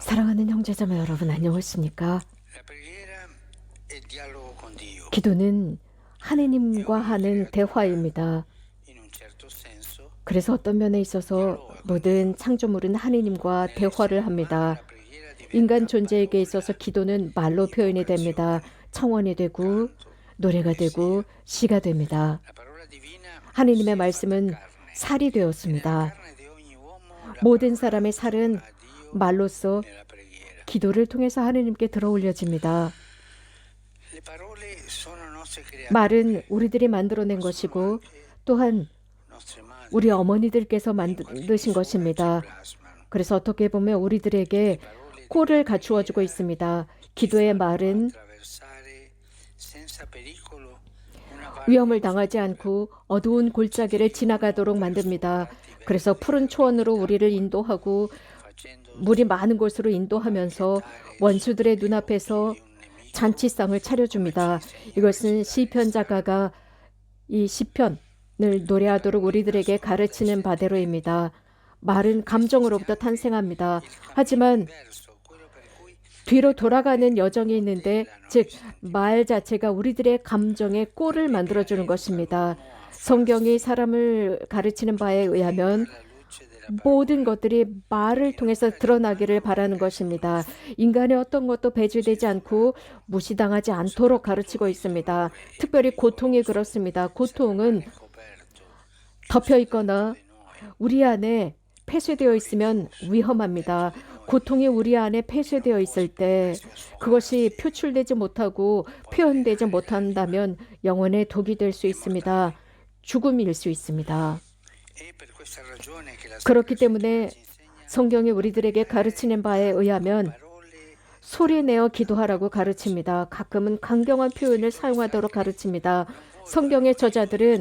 사랑하는 형제자매 여러분, 안녕하십니까? 기도는 하느님과 하는 대화입니다. 그래서 어떤 면에 있어서 모든 창조물은 하느님과 대화를 합니다. 인간 존재에게 있어서 기도는 말로 표현이 됩니다. 청원이 되고 노래가 되고 시가 됩니다. 하느님의 말씀은 살이 되었습니다. 모든 사람의 살은 말로써 기도를 통해서 하느님께 들어올려집니다. 말은 우리들이 만들어낸 것이고 또한 우리 어머니들께서 만드신 것입니다. 그래서 어떻게 보면 우리들에게 꼴을 갖추어주고 있습니다. 기도의 말은 위험을 당하지 않고 어두운 골짜기를 지나가도록 만듭니다. 그래서 푸른 초원으로 우리를 인도하고 물이 많은 곳으로 인도하면서 원수들의 눈앞에서 잔치상을 차려줍니다. 이것은 시편 작가가 이 시편을 노래하도록 우리들에게 가르치는 바대로입니다. 말은 감정으로부터 탄생합니다. 하지만 뒤로 돌아가는 여정이 있는데, 즉 말 자체가 우리들의 감정의 꼴을 만들어주는 것입니다. 성경이 사람을 가르치는 바에 의하면 모든 것들이 말을 통해서 드러나기를 바라는 것입니다. 인간의 어떤 것도 배제되지 않고 무시당하지 않도록 가르치고 있습니다. 특별히 고통이 그렇습니다. 고통은 덮여 있거나 우리 안에 폐쇄되어 있으면 위험합니다. 고통이 우리 안에 폐쇄되어 있을 때 그것이 표출되지 못하고 표현되지 못한다면 영혼의 독이 될 수 있습니다. 죽음일 수 있습니다. 그렇기 때문에 성경이 우리들에게 가르치는 바에 의하면 소리내어 기도하라고 가르칩니다. 가끔은 강경한 표현을 사용하도록 가르칩니다. 성경의 저자들은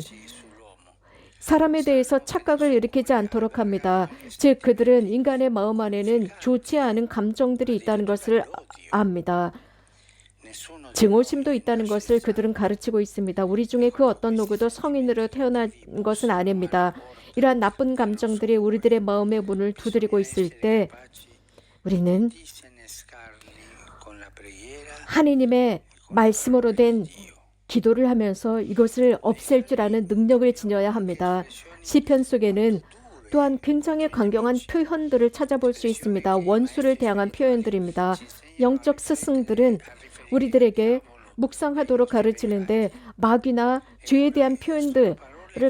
사람에 대해서 착각을 일으키지 않도록 합니다. 즉 그들은 인간의 마음 안에는 좋지 않은 감정들이 있다는 것을 압니다. 증오심도 있다는 것을 그들은 가르치고 있습니다. 우리 중에 그 어떤 누구도 성인으로 태어난 것은 아닙니다. 이러한 나쁜 감정들이 우리들의 마음의 문을 두드리고 있을 때 우리는 하느님의 말씀으로 된 기도를 하면서 이것을 없앨 줄 아는 능력을 지녀야 합니다. 시편 속에는 또한 굉장히 강경한 표현들을 찾아볼 수 있습니다. 원수를 대항한 표현들입니다. 영적 스승들은 우리들에게 묵상하도록 가르치는데 마귀나 죄에 대한 표현들을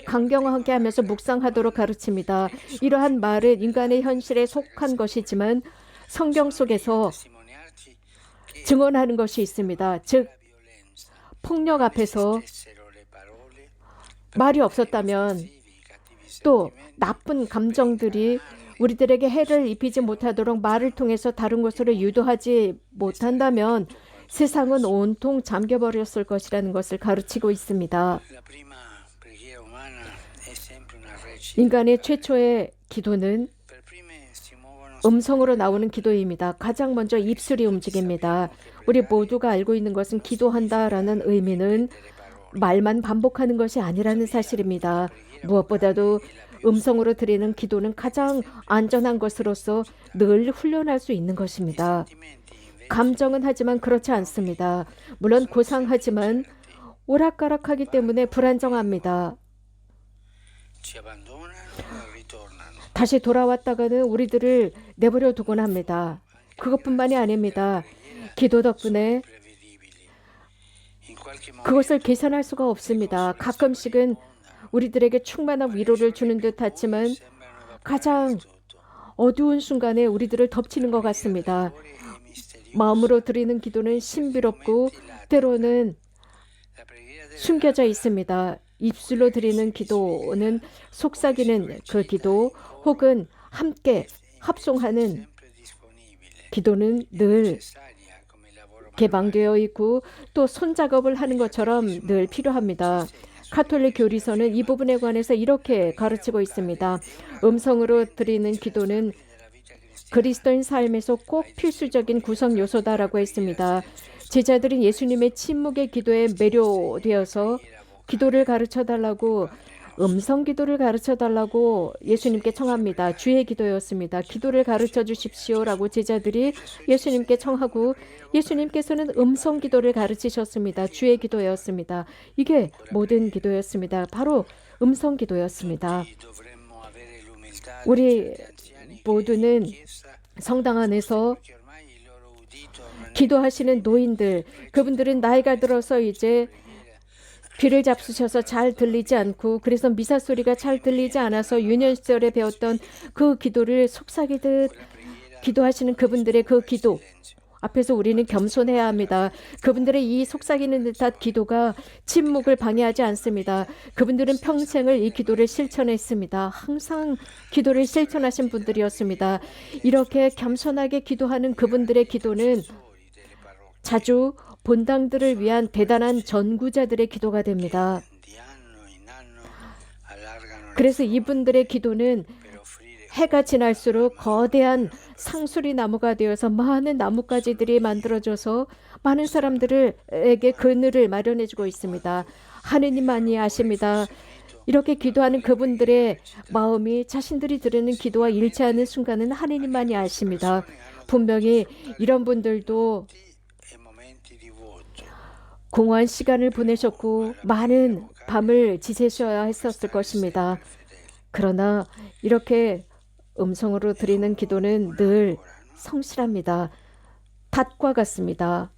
강경하게 하면서 묵상하도록 가르칩니다. 이러한 말은 인간의 현실에 속한 것이지만 성경 속에서 증언하는 것이 있습니다. 즉 폭력 앞에서 말이 없었다면 또 나쁜 감정들이 우리들에게 해를 입히지 못하도록 말을 통해서 다른 곳으로 유도하지 못한다면 세상은 온통 잠겨버렸을 것이라는 것을 가르치고 있습니다. 인간의 최초의 기도는 음성으로 나오는 기도입니다. 가장 먼저 입술이 움직입니다. 우리 모두가 알고 있는 것은 기도한다라는 의미는 말만 반복하는 것이 아니라는 사실입니다. 무엇보다도 음성으로 드리는 기도는 가장 안전한 것으로서 늘 훈련할 수 있는 것입니다. 감정은 하지만 그렇지 않습니다. 물론 고상하지만 오락가락하기 때문에 불안정합니다. 다시 돌아왔다가는 우리들을 내버려 두곤 합니다. 그것뿐만이 아닙니다. 기도 덕분에 그것을 계산할 수가 없습니다. 가끔씩은 우리들에게 충만한 위로를 주는 듯 하지만 가장 어두운 순간에 우리들을 덮치는 것 같습니다. 마음으로 드리는 기도는 신비롭고 때로는 숨겨져 있습니다. 입술로 드리는 기도는 속삭이는 그 기도 혹은 함께 합송하는 기도는 늘 개방되어 있고 또 손작업을 하는 것처럼 늘 필요합니다. 가톨릭 교리서는 이 부분에 관해서 이렇게 가르치고 있습니다. 음성으로 드리는 기도는 그리스도인 삶에서 꼭 필수적인 구성 요소다라고 했습니다. 제자들은 예수님의 침묵의 기도에 매료되어서 기도를 가르쳐달라고 음성 기도를 가르쳐 달라고 예수님께 청합니다. 주의 기도였습니다. 기도를 가르쳐 주십시오라고 제자들이 예수님께 청하고 예수님께서는 음성 기도를 가르치셨습니다. 주의 기도였습니다. 이게 모든 기도였습니다. 바로 음성 기도였습니다. 우리 모두는 성당 안에서 기도하시는 노인들, 그분들은 나이가 들어서 이제 귀를 잡수셔서 잘 들리지 않고 그래서 미사 소리가 잘 들리지 않아서 유년 시절에 배웠던 그 기도를 속삭이듯 기도하시는 그분들의 그 기도 앞에서 우리는 겸손해야 합니다. 그분들의 이 속삭이는 듯한 기도가 침묵을 방해하지 않습니다. 그분들은 평생을 이 기도를 실천했습니다. 항상 기도를 실천하신 분들이었습니다. 이렇게 겸손하게 기도하는 그분들의 기도는 자주 본당들을 위한 대단한 전구자들의 기도가 됩니다. 그래서 이분들의 기도는 해가 지날수록 거대한 상수리 나무가 되어서 많은 나뭇가지들이 만들어져서 많은 사람들에게 그늘을 마련해주고 있습니다. 하느님만이 아십니다. 이렇게 기도하는 그분들의 마음이 자신들이 드리는 기도와 일치하는 순간은 하느님만이 아십니다. 분명히 이런 분들도 공허한 시간을 보내셨고 많은 밤을 지새셔야 했었을 것입니다. 그러나 이렇게 음성으로 드리는 기도는 늘 성실합니다. 닷과 같습니다.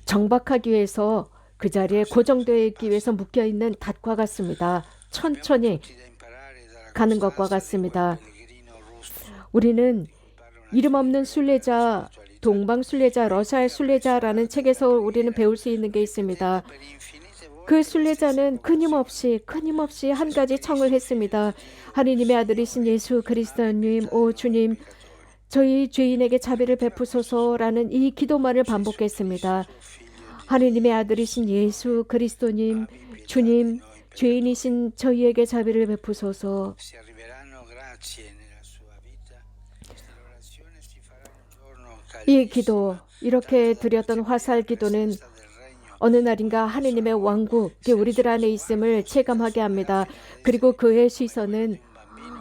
정박하기 위해서 그 자리에 고정되어 있기 위해서 묶여있는 닷과 같습니다. 천천히 가는 것과 같습니다. 우리는 이름 없는 순례자, 동방 순례자, 러시아의 순례자라는 책에서 우리는 배울 수 있는 게 있습니다. 그 순례자는 끊임없이 한 가지 청을 했습니다. 하느님의 아들이신 예수 그리스도님, 오 주님, 저희 죄인에게 자비를 베푸소서라는 이 기도만을 반복했습니다. 하느님의 아들이신 예수 그리스도님, 주님, 죄인이신 저희에게 자비를 베푸소서. 이 기도, 이렇게 드렸던 화살 기도는 어느 날인가 하느님의 왕국이 우리들 안에 있음을 체감하게 합니다. 그리고 그의 시선은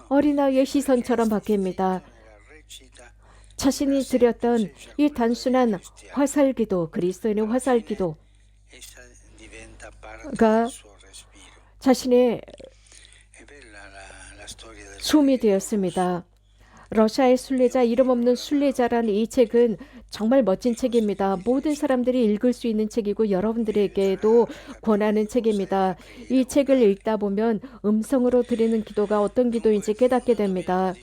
어린아이의 시선처럼 바뀝니다. 자신이 드렸던 이 단순한 화살기도, 그리스도인의 화살기도가 자신의 숨이 되었습니다. 러시아의 순례자, 이름 없는 순례자라는 이 책은 정말 멋진 책입니다. 모든 사람들이 읽을 수 있는 책이고 여러분들에게도 권하는 책입니다. 이 책을 읽다 보면 음성으로 드리는 기도가 어떤 기도인지 깨닫게 됩니다.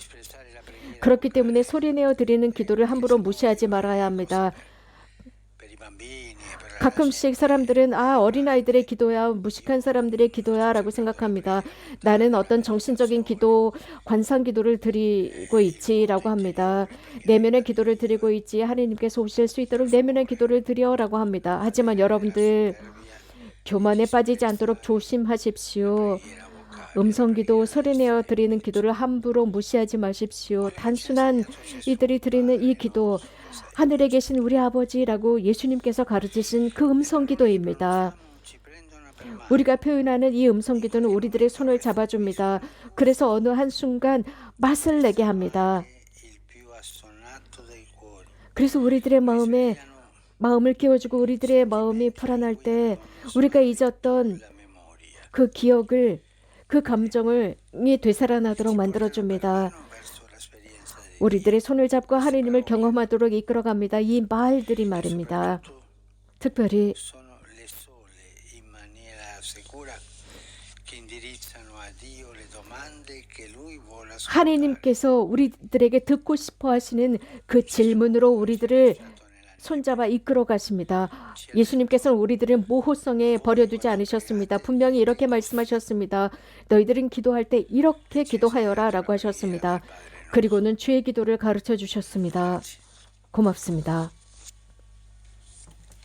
그렇기 때문에 소리내어 드리는 기도를 함부로 무시하지 말아야 합니다. 가끔씩 사람들은 어린아이들의 기도야, 무식한 사람들의 기도야 라고 생각합니다. 나는 어떤 정신적인 기도, 관상 기도를 드리고 있지 라고 합니다. 내면의 기도를 드리고 있지, 하나님께서 오실 수 있도록 내면의 기도를 드려 라고 합니다. 하지만 여러분들 교만에 빠지지 않도록 조심하십시오. 음성기도, 소리내어 드리는 기도를 함부로 무시하지 마십시오. 단순한 이들이 드리는 이 기도, 하늘에 계신 우리 아버지라고 예수님께서 가르치신 그 음성기도입니다. 우리가 표현하는 이 음성기도는 우리들의 손을 잡아줍니다. 그래서 어느 한순간 맛을 내게 합니다. 그래서 우리들의 마음을 깨워주고 우리들의 마음이 불안할 때 우리가 잊었던 그 기억을, 그 감정을 되살아나도록 만들어줍니다. 우리들의 손을 잡고 하느님을 경험하도록 이끌어갑니다. 이 말들이 말입니다. 특별히 하느님께서 우리들에게 듣고 싶어 하시는 그 질문으로 우리들을 손잡아 이끌어 가십니다. 예수님께서는 우리들을 모호성에 버려두지 않으셨습니다. 분명히 이렇게 말씀하셨습니다. 너희들은 기도할 때 이렇게 기도하여라 라고 하셨습니다. 그리고는 주의 기도를 가르쳐 주셨습니다. 고맙습니다.